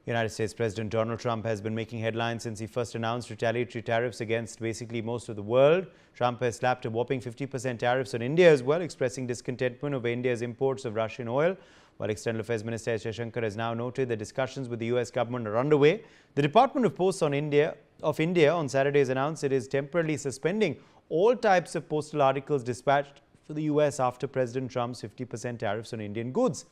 United States President Donald Trump has been making headlines since he first announced retaliatory tariffs against basically most of the world. Trump has slapped a whopping 50% tariffs on India as well, expressing discontentment over India's imports of Russian oil. While External Affairs Minister Jaishankar has now noted that discussions with the US government are underway, the Department of Post of India on Saturday has announced it is temporarily suspending all types of postal articles dispatched for the US after President Trump's 50% tariffs on Indian goods.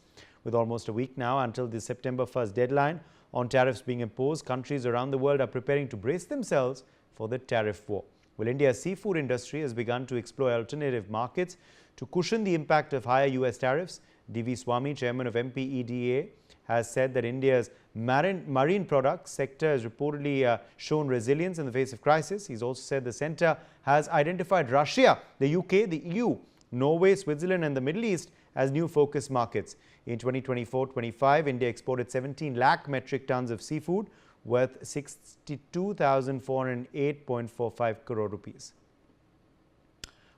With almost a week now until the September 1st deadline on tariffs being imposed, countries around the world are preparing to brace themselves for the tariff war. Well, India's seafood industry has begun to explore alternative markets to cushion the impact of higher US tariffs. D.V. Swamy, chairman of MPEDA, has said that India's marine products sector has reportedly shown resilience in the face of crisis. He's also said the centre has identified Russia, the UK, the EU, Norway, Switzerland and the Middle East as new focus markets. In 2024-25, India exported 17 lakh metric tons of seafood worth 62,408.45 crore rupees.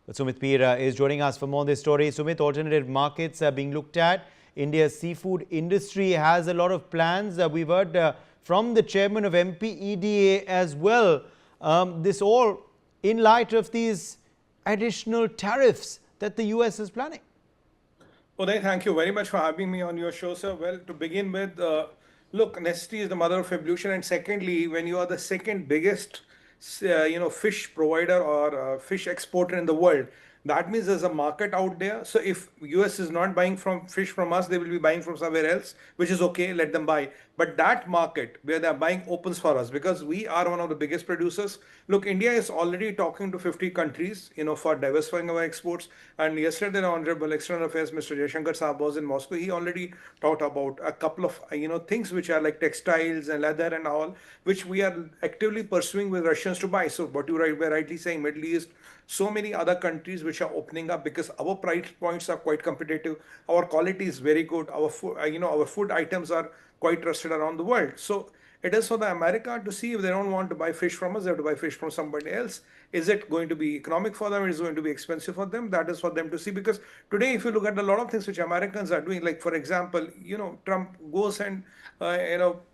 But Sumit Peer is joining us for more on this story. Sumit, alternative markets are being looked at. India's seafood industry has a lot of plans. We've heard from the chairman of MPEDA as well. This all in light of these additional tariffs that the US is planning. Uday, thank you very much for having me on your show, sir. Well, to begin with, look, necessity is the mother of evolution. And secondly, when you are the second biggest, fish provider or fish exporter in the world, that means there's a market out there. So if US is not buying fish from us, they will be buying from somewhere else, which is okay, let them buy. But that market where they're buying opens for us because we are one of the biggest producers. Look, India is already talking to 50 countries, for diversifying our exports. And yesterday, the Honorable External Affairs Mr. Jaishankar Saab was in Moscow. He already talked about a couple of, things which are like textiles and leather and all, which we are actively pursuing with Russians to buy. So what you were rightly saying, Middle East, so many other countries which are opening up because our price points are quite competitive. Our quality is very good. Our food, our food items are quite trusted around the world. So it is for the America to see if they don't want to buy fish from us, they have to buy fish from somebody else. Is it going to be economic for them? Is it going to be expensive for them? That is for them to see. Because today, if you look at a lot of things which Americans are doing, like for example, Trump goes and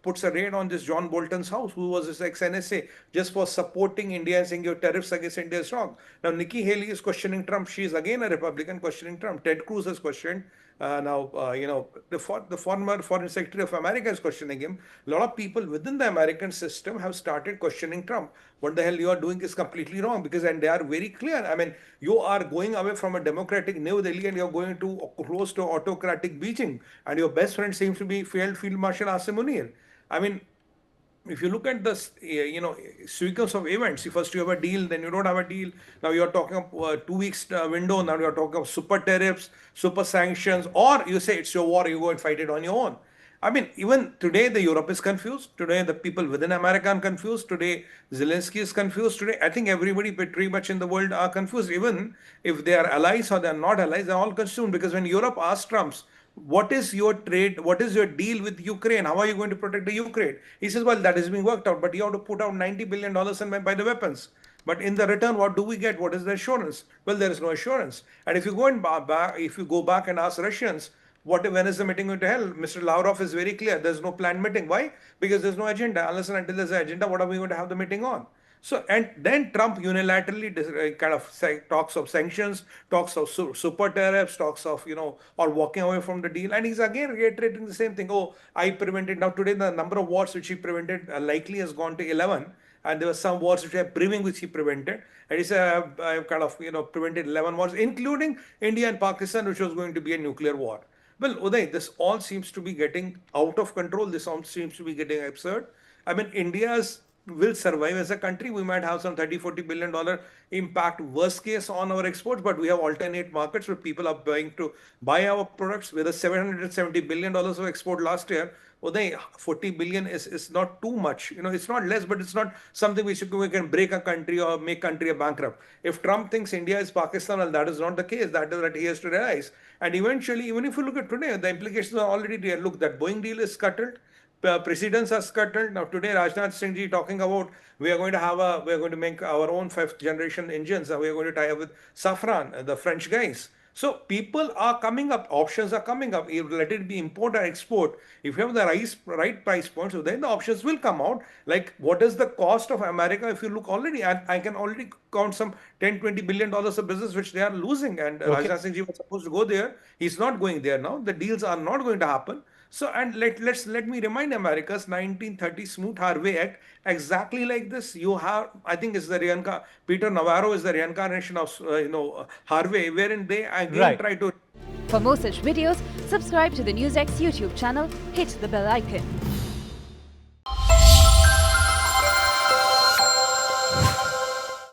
puts a raid on this John Bolton's house, who was his ex-NSA, just for supporting India and saying your tariffs against India is wrong. Now, Nikki Haley is questioning Trump. She is again a Republican questioning Trump. Ted Cruz has questioned. The former Foreign Secretary of America is questioning him. A lot of people within the American system have started questioning Trump. What the hell you are doing is completely wrong and they are very clear. I mean, you are going away from a democratic New Delhi and you're going to close to autocratic Beijing. And your best friend seems to be Field Marshal Asim Munir. I mean, if you look at the sequence of events, first you have a deal, then you don't have a deal. Now you're talking of 2 weeks window. Now you're talking of super tariffs, super sanctions, or you say it's your war, you go and fight it on your own. I mean, even today the Europe is confused. Today the people within America are confused. Today Zelensky is confused. Today I think everybody pretty much in the world are confused. Even if they are allies or they are not allies, they are all consumed. Because when Europe asked Trump, what is your trade? What is your deal with Ukraine? How are you going to protect the Ukraine? He says, well, that is being worked out, but you have to put out $90 billion and buy the weapons. But in the return, what do we get? What is the assurance? Well, there is no assurance. And if you go back and ask Russians, when is the meeting going to held? Mr. Lavrov is very clear. There's no planned meeting. Why? Because there's no agenda. Unless and until there's an agenda, what are we going to have the meeting on? So, and then Trump unilaterally kind of talks of sanctions, talks of super tariffs, talks of, or walking away from the deal. And he's again reiterating the same thing. Oh, I prevented. Now today, the number of wars which he prevented likely has gone to 11. And there were some wars which are brewing which he prevented. And he said, I've kind of, prevented 11 wars, including India and Pakistan, which was going to be a nuclear war. Well, Uday, this all seems to be getting out of control. This all seems to be getting absurd. I mean, India's will survive as a country. We might have some $30-40 billion impact worst case on our exports, but we have alternate markets where people are going to buy our products. With a $770 billion of export last year, the 40 billion is not too much. It's not less, but it's not something we can break a country or make country a bankrupt. If Trump thinks India is Pakistan, well, that is not the case. That is what he has to realize. And eventually, even if you look at today, the implications are already there. Look, that Boeing deal is scuttled. Precedents are scuttled. Now today, Rajnath Singh ji talking about we are going to make our own 5th generation engines. We are going to tie up with Safran, the French guys. So people are coming up, options are coming up. Let it be import or export. If you have the right price point, so then the options will come out. Like what is the cost of America? If you look already, and I can already count some 10-20 billion dollars of business which they are losing. And Okay. Raja Singh ji was supposed to go there. He's not going there now. The deals are not going to happen. So, and let me remind America's 1930 Smooth Harvey Act, exactly like this. You have, I think it's the Peter Navarro is the reincarnation of Harvey, wherein they again Right. try to. For more such videos, subscribe to the Newsx YouTube channel, hit the bell icon.